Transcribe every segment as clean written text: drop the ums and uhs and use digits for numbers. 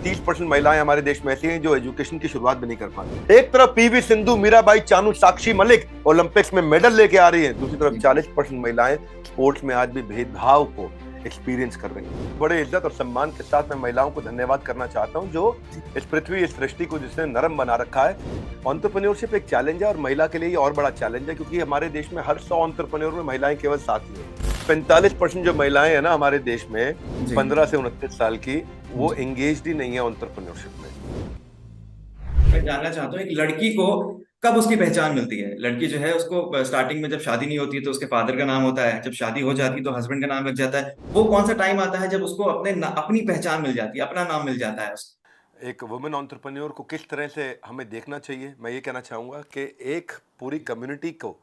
30% महिलाएं हमारे देश में ऐसी हैं जो एजुकेशन की शुरुआत भी नहीं कर पाती। एक तरफ पीवी सिंधु, मीराबाई चानू, साक्षी मलिक ओलंपिक्स में मेडल लेके आ रही हैं, दूसरी तरफ 40% महिलाएं स्पोर्ट्स में आज भी भेदभाव को एक्सपीरियंस कर रही हैं। बड़े इज्जत और सम्मान के साथ मैं महिलाओं को धन्यवाद करना चाहता हूं जो इस पृथ्वी, इस सृष्टि को जिसने नरम बना रखा है। एंटरप्रेन्योरशिप एक चैलेंज है और महिला के लिए ये और बड़ा चैलेंज है, क्योंकि हमारे देश में हर 100 एंटरप्रेन्योर में महिलाएं केवल 7 ही हैं। 45% जो महिलाएं हैं ना हमारे देश में 15 से 29 साल की, वो एंगेज्ड ही नहीं है एंटरप्रेन्योरशिप में। मैं जानना चाहता हूँ एक लड़की को कब उसकी पहचान मिलती है। लड़की जो है उसको स्टार्टिंग में जब शादी नहीं होती है तो उसके फादर का नाम होता है, जब शादी हो जाती है तो हस्बैंड का नाम लग जाता है। वो कौन सा टाइम आता है जब उसको अपनी पहचान मिल जाती है, अपना नाम मिल जाता है उसको? एक वुमेन एंटरप्रेन्योर को किस तरह से हमें देखना चाहिए, मैं ये कहना चाहूँगा कि एक पूरी कम्युनिटी को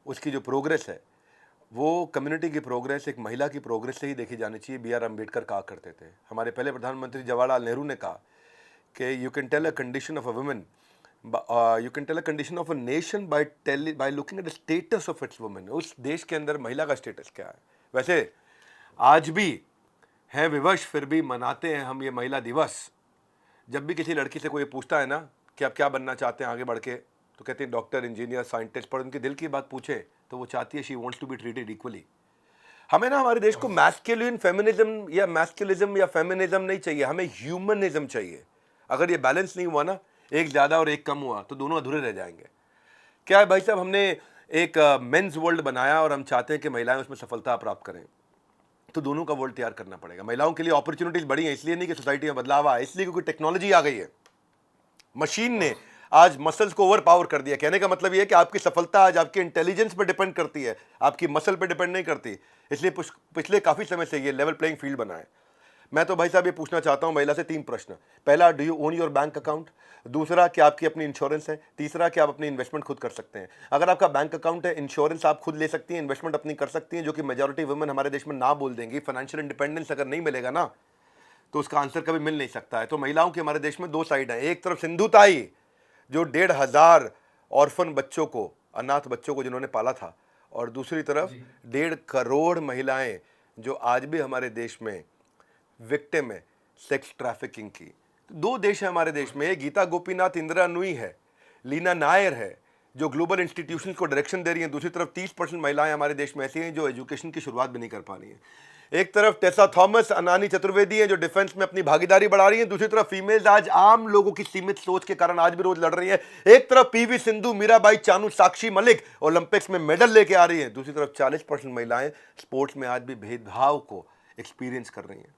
उसकी जो प्रोग्रेस है वो कम्युनिटी की प्रोग्रेस एक महिला की प्रोग्रेस से ही देखी जानी चाहिए। बी आर अम्बेडकर कहा करते थे, हमारे पहले प्रधानमंत्री जवाहरलाल नेहरू ने कहा कि you can tell a condition of a women, you can tell a condition of a nation by looking at the status of its women. उस देश के अंदर महिला का स्टेटस क्या है। वैसे आज भी हैं विवश, फिर भी मनाते हैं हम ये महिला दिवस। जब भी किसी लड़की से कोई पूछता है ना कि आप क्या बनना चाहते हैं आगे बढ़ के, तो कहते हैं डॉक्टर, इंजीनियर, साइंटिस्ट, पर उनके दिल की बात पूछे तो वो चाहती है she wants to be treated equally. हमें ना हमारे देश को मैस्कुलिन फेमिनिज्म या मैस्कुलिज्म या फेमिनिज्म नहीं चाहिए, हमें ह्यूमनिज्म चाहिए। अगर ये बैलेंस नहीं हुआ ना, एक ज़्यादा और एक कम हुआ, तो दोनों अधूरे रह जाएंगे। क्या है भाई साहब, हमने एक मेंस वर्ल्ड बनाया और हम चाहते हैं कि महिलाएं उसमें सफलता प्राप्त करें, तो दोनों का वर्ल्ड तैयार करना पड़ेगा। महिलाओं के लिए अपॉर्चुनिटीज बढ़ी हैं, इसलिए नहीं कि सोसाइटी में बदलाव आया, इसलिए क्योंकि टेक्नोलॉजी आ गई है। मशीन ने आज मसल्स को ओवर पावर कर दिया। कहने का मतलब ये है कि आपकी सफलता आज आपके इंटेलिजेंस पर डिपेंड करती है, आपकी मसल पर डिपेंड नहीं करती। इसलिए पिछले काफ़ी समय से ये लेवल प्लेइंग फील्ड बना है। मैं तो भाई साहब ये पूछना चाहता हूँ महिला से 3 प्रश्न। पहला, do you own your bank account? दूसरा, क्या आपकी अपनी इंश्योरेंस है? तीसरा, क्या आप अपनी इन्वेस्टमेंट खुद कर सकते हैं? अगर आपका बैंक अकाउंट है, इंश्योरेंस आप खुद ले सकती हैं, इन्वेस्टमेंट अपनी कर सकती हैं, जो कि मेजॉरिटी वुमेन हमारे देश में ना बोल देंगी। फाइनेंशियल इंडिपेंडेंस अगर नहीं मिलेगा ना, तो उसका आंसर कभी मिल नहीं सकता है। तो महिलाओं की हमारे देश में 2 साइड हैं। एक तरफ सिंधु ताई जो 1,500 ऑर्फन बच्चों को, अनाथ बच्चों को जिन्होंने पाला था, और दूसरी तरफ 1.5 करोड़ महिलाएं जो आज भी हमारे देश में विक्टिम है सेक्स ट्रैफिकिंग की। 2 देश है हमारे देश में, गीता गोपीनाथ इंदिरा नुई है, लीना नायर है जो ग्लोबल इंस्टीट्यूशन को डायरेक्शन दे रही हैं। दूसरी तरफ 30% महिलाएं हमारे देश में ऐसी हैं जो एजुकेशन की शुरुआत भी नहीं कर पा रही हैं। एक तरफ टेसा थॉमस, अनानी चतुर्वेदी हैं जो डिफेंस में अपनी भागीदारी बढ़ा रही हैं। दूसरी तरफ फीमेल्स आज आम लोगों की सीमित सोच के कारण आज भी रोज लड़ रही हैं। एक तरफ पीवी सिंधु, मीराबाई चानू, साक्षी मलिक ओलंपिक्स में मेडल लेके आ रही हैं, दूसरी तरफ 40% महिलाएं स्पोर्ट्स में आज भी भेदभाव को एक्सपीरियंस कर रही हैं।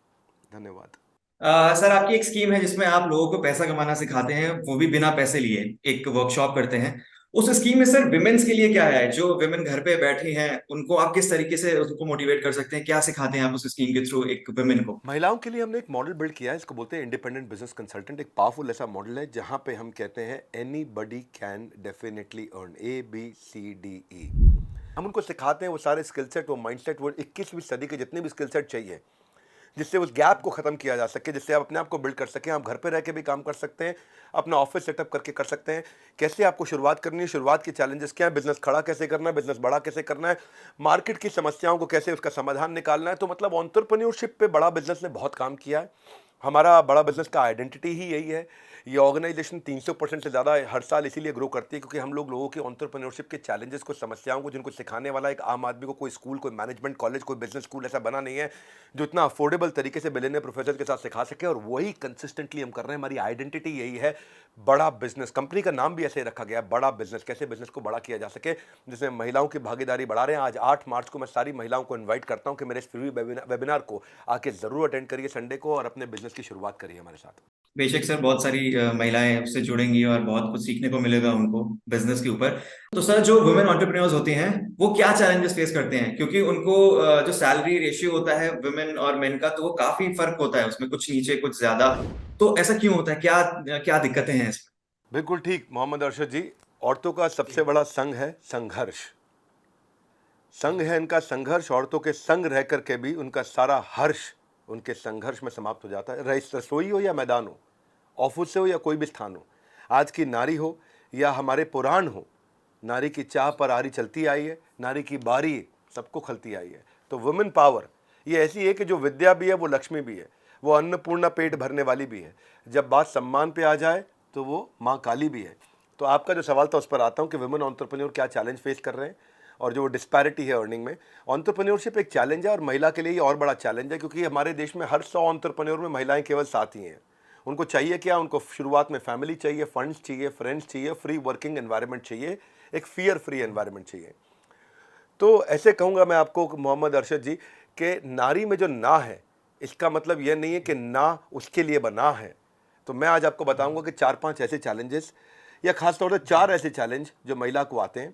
धन्यवाद। सर, आपकी एक स्कीम है जिसमें आप लोगों को पैसा कमाना सिखाते हैं, वो भी बिना पैसे लिए, एक वर्कशॉप करते हैं। उस स्कीम में सर विमेन्स के लिए क्या है? जो विमेन घर पे बैठी हैं उनको आप किस तरीके से उनको मोटिवेट कर सकते हैं? क्या सिखाते हैं आप उस स्कीम के थ्रू एक विमेन को? महिलाओं के लिए हमने एक मॉडल बिल्ड किया है, इसको बोलते हैं इंडिपेंडेंट बिजनेस कंसल्टेंट। एक पावरफुल ऐसा मॉडल है जहां पे हम कहते हैं any buddy can definitely earn, ABCDE। हम उनको सिखाते हैं वो सारे स्किल सेट, वो माइंडसेट, वो 21वीं सदी के जितने भी स्किल सेट चाहिए जिससे उस गैप को ख़त्म किया जा सके, जिससे आप अपने आप को बिल्ड कर सकें। आप घर पे रह के भी काम कर सकते हैं, अपना ऑफिस सेटअप करके कर सकते हैं। कैसे आपको शुरुआत करनी है, शुरुआत के चैलेंजेस क्या है, बिजनेस खड़ा कैसे करना है, बिजनेस बड़ा कैसे करना है, मार्केट की समस्याओं को कैसे उसका समाधान निकालना है। तो मतलब एंटरप्रेन्योरशिप पे बड़ा बिजनेस ने बहुत काम किया है। हमारा बड़ा बिजनेस का आइडेंटिटी ही यही है। ये ऑर्गेनाइजेशन 300% से ज़्यादा हर साल इसीलिए ग्रो करती है क्योंकि हम लोगों के एंटरप्रेन्योरशिप के चैलेंजेस को, समस्याओं को, जिनको सिखाने वाला एक आम आदमी को कोई स्कूल, कोई मैनेजमेंट कॉलेज, कोई बिजनेस स्कूल ऐसा बना नहीं है जो इतना अफोर्डेबल तरीके से बिलियनियर प्रोफेसर के साथ सिखा सके। और वही कंसिस्टेंटली हम कर रहे हैं। हमारी आइडेंटिटी यही है, बड़ा बिजनेस। कंपनी का नाम भी ऐसे रखा गया है, बड़ा बिजनेस। कैसे बिजनेस को बड़ा किया जा सके, जिसमें महिलाओं की भागीदारी बढ़ा रहे हैं। आज 8 मार्च को मैं सारी महिलाओं को इन्वाइट करता हूं कि मेरे इस फ्री वेबिनार को आके जरूर अटेंड करिए संडे को, और अपने बिजनेस की शुरुआत करिए हमारे साथ। बेशक सर, बहुत सारी महिलाएं उससे जुड़ेंगी और बहुत कुछ सीखने को मिलेगा उनको बिजनेस के ऊपर। तो सर, जो वुमेन एंटरप्रेन्योर्स होते हैं वो क्या चैलेंजेस फेस करते हैं? क्योंकि उनको जो सैलरी रेशियो होता है वुमेन और मेन का, तो वो काफी फर्क होता है उसमें, कुछ नीचे कुछ ज्यादा। तो ऐसा क्यों होता है? क्या क्या दिक्कतें हैं इसमें? बिल्कुल ठीक मोहम्मद अरशद जी। औरतों का सबसे बड़ा संघ है संघर्ष। संघ है इनका संघर्ष। औरतों के संग रह करके भी उनका सारा हर्ष उनके संघर्ष में समाप्त हो जाता है। रसोई हो या मैदान हो, ऑफिस से हो या कोई भी स्थान हो, आज की नारी हो या हमारे पुराण हो, नारी की चाह पर आरी चलती आई है, नारी की बारी सबको खलती आई है। तो वुमेन पावर ये ऐसी है कि जो विद्या भी है वो लक्ष्मी भी है। वो अन्नपूर्णा पेट भरने वाली भी है। जब बात सम्मान पे आ जाए तो वो माँ काली भी है। तो आपका जो सवाल था उस पर आता हूँ कि वुमेन एंटरप्रेन्योर क्या चैलेंज फेस कर रहे हैं और जो डिस्पैरिटी है अर्निंग में। एंटरप्रेन्योरशिप एक चैलेंज है और महिला के लिए ये और बड़ा चैलेंज है, क्योंकि हमारे देश में हर 100 एंटरप्रेन्योर में महिलाएं केवल 7 ही हैं। उनको चाहिए क्या? उनको शुरुआत में फैमिली चाहिए, फंड्स चाहिए, फ्रेंड्स चाहिए, फ्री वर्किंग एनवायरनमेंट चाहिए, एक फियर फ्री एनवायरनमेंट चाहिए। तो ऐसे कहूँगा मैं आपको मोहम्मद अरशद जी कि नारी में जो ना है, इसका मतलब यह नहीं है कि ना उसके लिए बना है। तो मैं आज आपको बताऊंगा कि 4-5 ऐसे चैलेंजेस या खास तौर से 4 ऐसे चैलेंज जो महिला को आते हैं,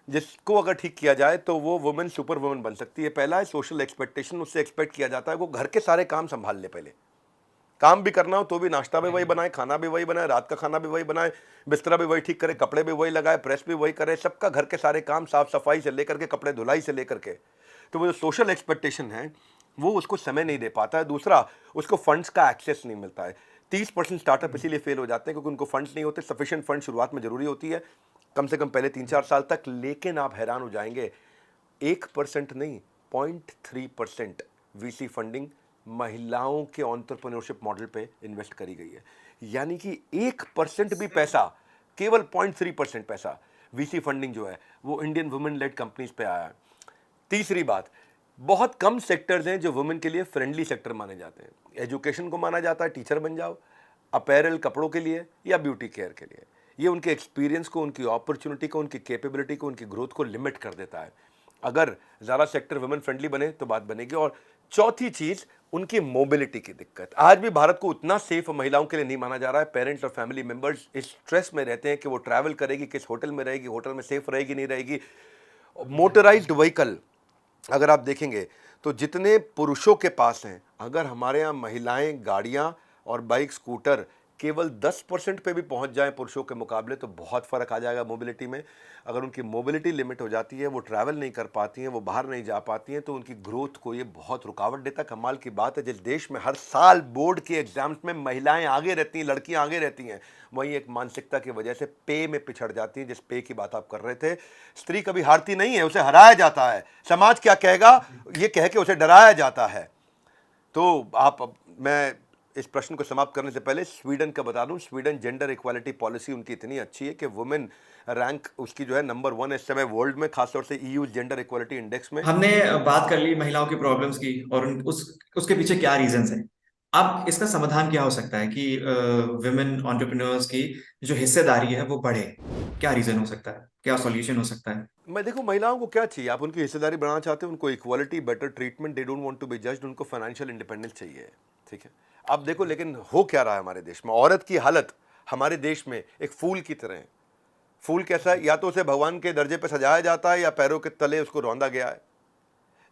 जिसको अगर ठीक किया जाए तो वो वुमेन सुपर वुमेन बन सकती है। पहला है सोशल एक्सपेक्टेशन। उससे एक्सपेक्ट किया जाता है वो घर के सारे काम संभाल ले। पहले काम भी करना हो तो भी नाश्ता भी वही बनाए, खाना भी वही बनाए, रात का खाना भी वही बनाए, बिस्तरा भी वही ठीक करे, कपड़े भी वही लगाए, प्रेस भी वही करे, सबका घर के सारे काम, साफ सफाई से लेकर के कपड़े धुलाई से लेकर के। तो वो जो सोशल एक्सपेक्टेशन है वो उसको समय नहीं दे पाता है। दूसरा, उसको फंड्स का एक्सेस नहीं मिलता है। 30% स्टार्टअप इसीलिए फेल हो जाते हैं क्योंकि उनको फंड्स नहीं होते। सफिशिएंट फंड शुरुआत में जरूरी होती है, कम से कम पहले 3-4 साल तक। लेकिन आप हैरान हो जाएंगे, 1% नहीं, 0.3% वीसी फंडिंग महिलाओं के एंटरप्रेन्योरशिप मॉडल पे इन्वेस्ट करी गई है। यानी कि 1% भी पैसा, केवल 0.3% पैसा वीसी फंडिंग जो है वो इंडियन वुमेन लेड कंपनीज पे आया है। तीसरी बात, बहुत कम सेक्टर्स हैं जो वुमेन के लिए फ्रेंडली सेक्टर माने जाते हैं। एजुकेशन को माना जाता है, टीचर बन जाओ, अपैरल कपड़ों के लिए या ब्यूटी केयर के लिए। ये उनके एक्सपीरियंस को, उनकी अपॉर्चुनिटी को, उनकी कैपेबिलिटी को, उनकी ग्रोथ को लिमिट कर देता है। अगर ज़्यादा सेक्टर वुमेन फ्रेंडली बने तो बात बनेगी। और चौथी चीज़, उनकी मोबिलिटी की दिक्कत। आज भी भारत को उतना सेफ महिलाओं के लिए नहीं माना जा रहा है। पेरेंट्स और फैमिली मेंबर्स इस स्ट्रेस में रहते हैं कि वो ट्रैवल करेगी, किस होटल में रहेगी, होटल में सेफ रहेगी नहीं रहेगी। मोटराइज्ड व्हीकल अगर आप देखेंगे तो जितने पुरुषों के पास हैं, अगर हमारे यहाँ महिलाएं गाड़ियाँ और बाइक स्कूटर केवल 10% पे भी पहुंच जाएं पुरुषों के मुकाबले, तो बहुत फ़र्क आ जाएगा मोबिलिटी में। अगर उनकी मोबिलिटी लिमिट हो जाती है, वो ट्रैवल नहीं कर पाती हैं, वो बाहर नहीं जा पाती हैं, तो उनकी ग्रोथ को ये बहुत रुकावट देता है। कमाल की बात है, जिस देश में हर साल बोर्ड के एग्जाम्स में महिलाएं आगे रहती हैं, लड़कियां आगे रहती हैं, वहीं एक मानसिकता की वजह से पे में पिछड़ जाती हैं। जिस पे की बात आप कर रहे थे, स्त्री कभी हारती नहीं है, उसे हराया जाता है। समाज क्या कहेगा ये कह के उसे डराया जाता है। तो मैं इस प्रश्न को समाप्त करने से पहले स्वीडन का बता दूं। स्वीडन जेंडर इक्वालिटी पॉलिसी उनकी इतनी अच्छी है कि वुमेन रैंक उसकी जो है नंबर 1 इस समय वर्ल्ड में, खासतौर से ईयू जेंडर इक्वालिटी इंडेक्स में। हमने बात कर ली महिलाओं की प्रॉब्लम्स की और उसके पीछे क्या रीजंस हैं। अब इसका समाधान क्या हो सकता है कि विमेन एंटरप्रेन्योर्स की जो हिस्सेदारी है वो बढ़े? क्या रीजन हो सकता है, क्या सॉल्यूशन हो सकता है? मैं देखो, महिलाओं को क्या चाहिए? आप उनकी हिस्सेदारी बढ़ाना चाहते हैं, उनको equality, better treatment, they don't want to be judged, उनको फाइनेंशियल इंडिपेंडेंस चाहिए। ठीक है, अब देखो, लेकिन हो क्या रहा है हमारे देश में? औरत की हालत हमारे देश में एक फूल की तरह है। फूल कैसा है? या तो उसे भगवान के दर्जे पे सजाया जाता है या पैरों के तले उसको रौंदा गया है।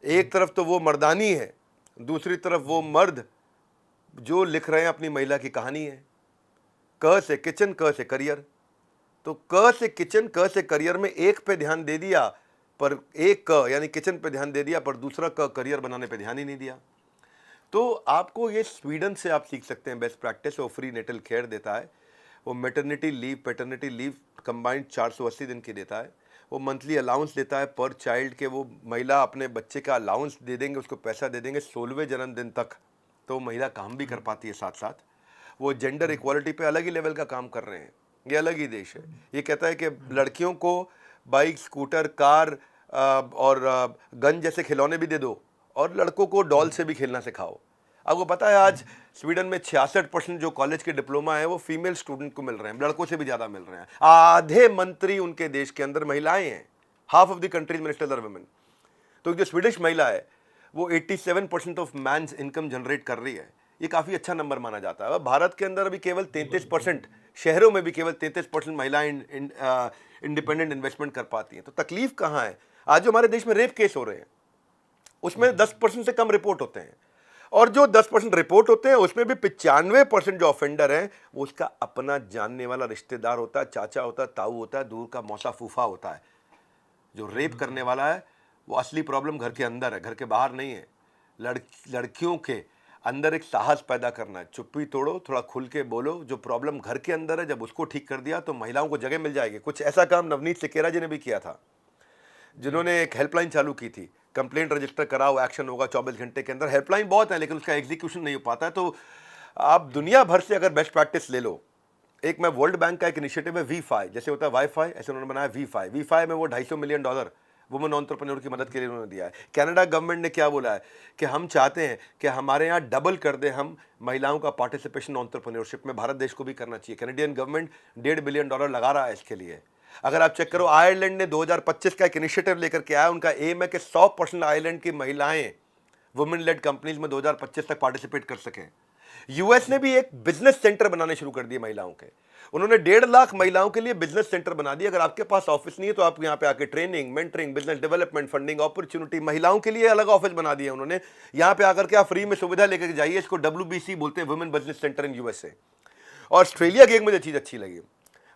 एक तरफ तो वो मर्दानी है, दूसरी तरफ वो मर्द जो लिख रहे हैं अपनी महिला की कहानी है। क से किचन, क से करियर। तो क से किचन, क से करियर में एक पे ध्यान दे दिया, पर एक क यानी किचन पे ध्यान दे दिया, पर दूसरा क करियर बनाने पे ध्यान ही नहीं दिया। तो आपको ये स्वीडन से आप सीख सकते हैं बेस्ट प्रैक्टिस। वो फ्री नेटल केयर देता है, वो maternity leave, paternity leave combined 480 दिन की देता है। वो मंथली अलाउंस देता है पर चाइल्ड के। वो महिला अपने बच्चे का अलाउंस दे देंगे, उसको पैसा दे देंगे 16वें जन्मदिन तक। तो वो महिला काम भी कर पाती है साथ साथ। वो जेंडर इक्वालिटी पे अलग ही लेवल का काम कर रहे हैं। ये अलग ही देश है। ये कहता है कि लड़कियों को बाइक, स्कूटर, कार और गन जैसे खिलौने भी दे दो, और लड़कों को डॉल से भी खेलना सिखाओ। आपको पता है आज स्वीडन में 66% जो कॉलेज के डिप्लोमा है वो फीमेल स्टूडेंट को मिल रहे हैं, लड़कों से भी ज़्यादा मिल रहे हैं। आधे मंत्री उनके देश के अंदर महिलाएं हैं। Half of the countries ministers are women. तो जो स्वीडिश महिला है वो 87% ऑफ मैन्स इनकम जनरेट कर रही है। ये काफ़ी अच्छा नंबर माना जाता है। भारत के अंदर अभी केवल 33%, शहरों में भी केवल 33% महिलाएं इंडिपेंडेंट इन्वेस्टमेंट कर पाती हैं। तो तकलीफ कहाँ है? आज जो हमारे देश में रेप केस हो रहे हैं उसमें 10% से कम रिपोर्ट होते हैं, और जो 10% रिपोर्ट होते हैं उसमें भी 95% जो ऑफेंडर हैं वो उसका अपना जानने वाला रिश्तेदार होता है, चाचा होता है, ताऊ होता है, दूर का मौसा फूफा होता है। जो रेप करने वाला है वो असली प्रॉब्लम घर के अंदर है, घर के बाहर नहीं है। लड़कियों के अंदर एक साहस पैदा करना है। चुप्पी तोड़ो, थोड़ा खुल के बोलो। जो प्रॉब्लम घर के अंदर है, जब उसको ठीक कर दिया तो महिलाओं को जगह मिल जाएगी। कुछ ऐसा काम नवनीत सिकेरा जी ने भी किया था, जिन्होंने एक हेल्पलाइन चालू की थी कंप्लेंट रजिस्टर कराओ, एक्शन होगा 24 घंटे के अंदर। हेल्पलाइन बहुत है लेकिन उसका एग्जीक्यूशन नहीं हो पाता है। तो आप दुनिया भर से अगर बेस्ट प्रैक्टिस ले लो, एक मैं वर्ल्ड बैंक का एक इनिशिएटिव है V5, जैसे होता है वाईफाई, ऐसे उन्होंने बनाया V5 में वो $250 मिलियन वुमेन एंटरप्रेन्योर की मदद के लिए उन्होंने दिया है। कनाडा गवर्नमेंट ने क्या बोला है कि हम चाहते हैं कि हमारे यहाँ डबल कर दे हम महिलाओं का पार्टिसिपेशन एंटरप्रेन्योरशिप में। भारत देश को भी करना चाहिए। कैनेडियन गवर्नमेंट $1.5 बिलियन लगा रहा है इसके लिए। अगर आप चेक करो, आयरलैंड ने 2025 का एक इनिशिएटिव लेकर के आया। उनका एम है कि 100% आयरलैंड की महिलाएं वुमेन लेड कंपनीज में 2025 तक पार्टिसिपेट कर सकें। यूएस ने भी एक बिजनेस सेंटर बनाने शुरू कर दिए महिलाओं के। उन्होंने 1.5 लाख महिलाओं के लिए बिजनेस सेंटर बना दिए। अगर आपके पास ऑफिस नहीं है तो आप यहाँ पे आके training, mentoring, business development, funding, opportunity, महिलाओं के लिए अलग ऑफिस बना दिए उन्होंने। यहाँ पे आकर के आप फ्री में सुविधा लेकर जाइए। इसको WBC बोलते हैं, women business centre in USA. Australia की एक मुझे चीज अच्छी लगी,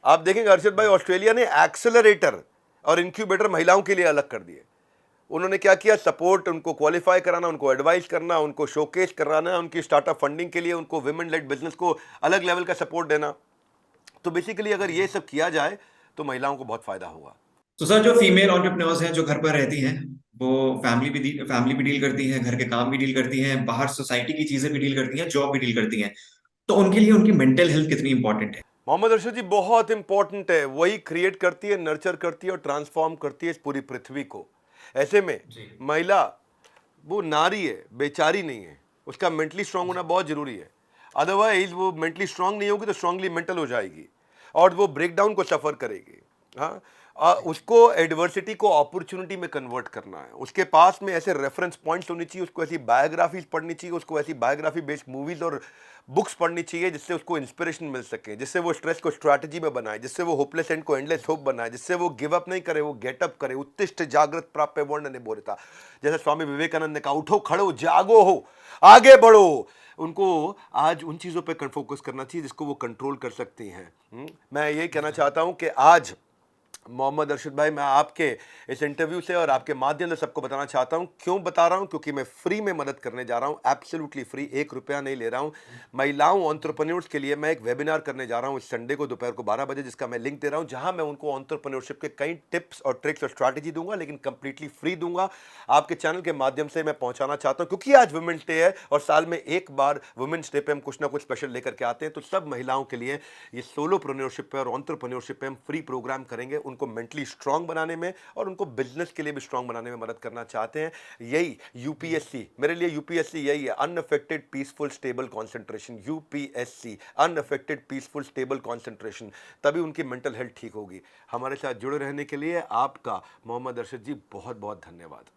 आप देखेंगे अर्षद भाई, ऑस्ट्रेलिया ने एक्सेलरेटर और इंक्यूबेटर महिलाओं के लिए अलग कर दिए। उन्होंने क्या किया, सपोर्ट, उनको क्वालिफाई कराना, उनको एडवाइस करना, उनको शोकेस कराना, उनकी स्टार्टअप फंडिंग के लिए उनको विमेन लेड बिजनेस को अलग लेवल का सपोर्ट देना। तो बेसिकली अगर ये सब किया जाए तो महिलाओं को बहुत फायदा होगा। तो सर, जो फीमेल एंटरप्रेन्योर्स हैं जो घर पर रहती हैं, वो फैमिली भी डील करती हैं, घर के काम भी डील करती हैं, बाहर सोसाइटी की चीजें भी डील करती हैं, जॉब भी डील करती हैं, तो उनके लिए उनकी मेंटल हेल्थ कितनी इंपॉर्टेंट है? मोहम्मद अर्शद जी, बहुत इंपॉर्टेंट है। वही क्रिएट करती है, नर्चर करती है और ट्रांसफॉर्म करती है इस पूरी पृथ्वी को। ऐसे में जी। महिला वो नारी है, बेचारी नहीं है। उसका मेंटली स्ट्रांग होना बहुत जरूरी है। अदरवाइज वो मेंटली स्ट्रांग नहीं होगी तो स्ट्रांगली मेंटल हो जाएगी और वो ब्रेकडाउन को सफर करेगी। हाँ, उसको एडवर्सिटी को अपॉर्चुनिटी में कन्वर्ट करना है। उसके पास में ऐसे रेफरेंस पॉइंट्स होनी चाहिए, उसको ऐसी बायोग्राफीज पढ़नी चाहिए, उसको ऐसी बायोग्राफी बेस्ड मूवीज और बुक्स पढ़नी चाहिए जिससे उसको इंस्पिरेशन मिल सके, जिससे वो स्ट्रेस को स्ट्रैटेजी में बनाए, जिससे वो होपलेस एंड को एंडलेस होप बनाए, जिससे वो गिव अप नहीं करे, वो गेट अप करे। उत्तिष्ठ जागृत प्राप्य वर्ण ने बोला था, जैसे स्वामी विवेकानंद ने कहा, उठो खड़ो जागो हो आगे बढ़ो। उनको आज उन चीज़ों पे फोकस करना चाहिए जिसको वो कंट्रोल कर सकती हैं। मैं यही कहना चाहता हूँ कि आज मोहम्मद अर्शद भाई, मैं आपके इस इंटरव्यू से और आपके माध्यम से सबको बताना चाहता हूं। क्यों बता रहा हूं? क्योंकि मैं फ्री में मदद करने जा रहा हूं, एब्सोल्युटली फ्री, 1 रुपया नहीं ले रहा हूं। महिलाओं एंटरप्रेन्योर्स के लिए मैं एक वेबिनार करने जा रहा हूं इस संडे को दोपहर को 12 बजे, जिसका मैं लिंक दे रहा हूं, जहां मैं उनको एंटरप्रेन्योरशिप के कई टिप्स और ट्रिक्स और स्ट्रैटेजी दूंगा, लेकिन कंप्लीटली फ्री दूंगा। आपके चैनल के माध्यम से मैं पहुंचाना चाहता हूं, क्योंकि आज वुमेन्स डे है और साल में एक बार वुमेन्स डे पे हम कुछ ना कुछ स्पेशल लेकर के आते हैं। तो सब महिलाओं के लिए ये सोलोप्रेन्योरशिप पे और एंटरप्रेन्योरशिप पे हम फ्री प्रोग्राम करेंगे। उनको मेंटली स्ट्रांग बनाने में और उनको बिजनेस के लिए भी स्ट्रांग बनाने में मदद करना चाहते हैं। यही यूपीएससी, मेरे लिए यूपीएससी यही है, unaffected peaceful stable concentration. UPSC, unaffected peaceful stable concentration, तभी उनकी मेंटल हेल्थ ठीक होगी। हमारे साथ जुड़े रहने के लिए आपका मोहम्मद अर्शद जी बहुत बहुत धन्यवाद।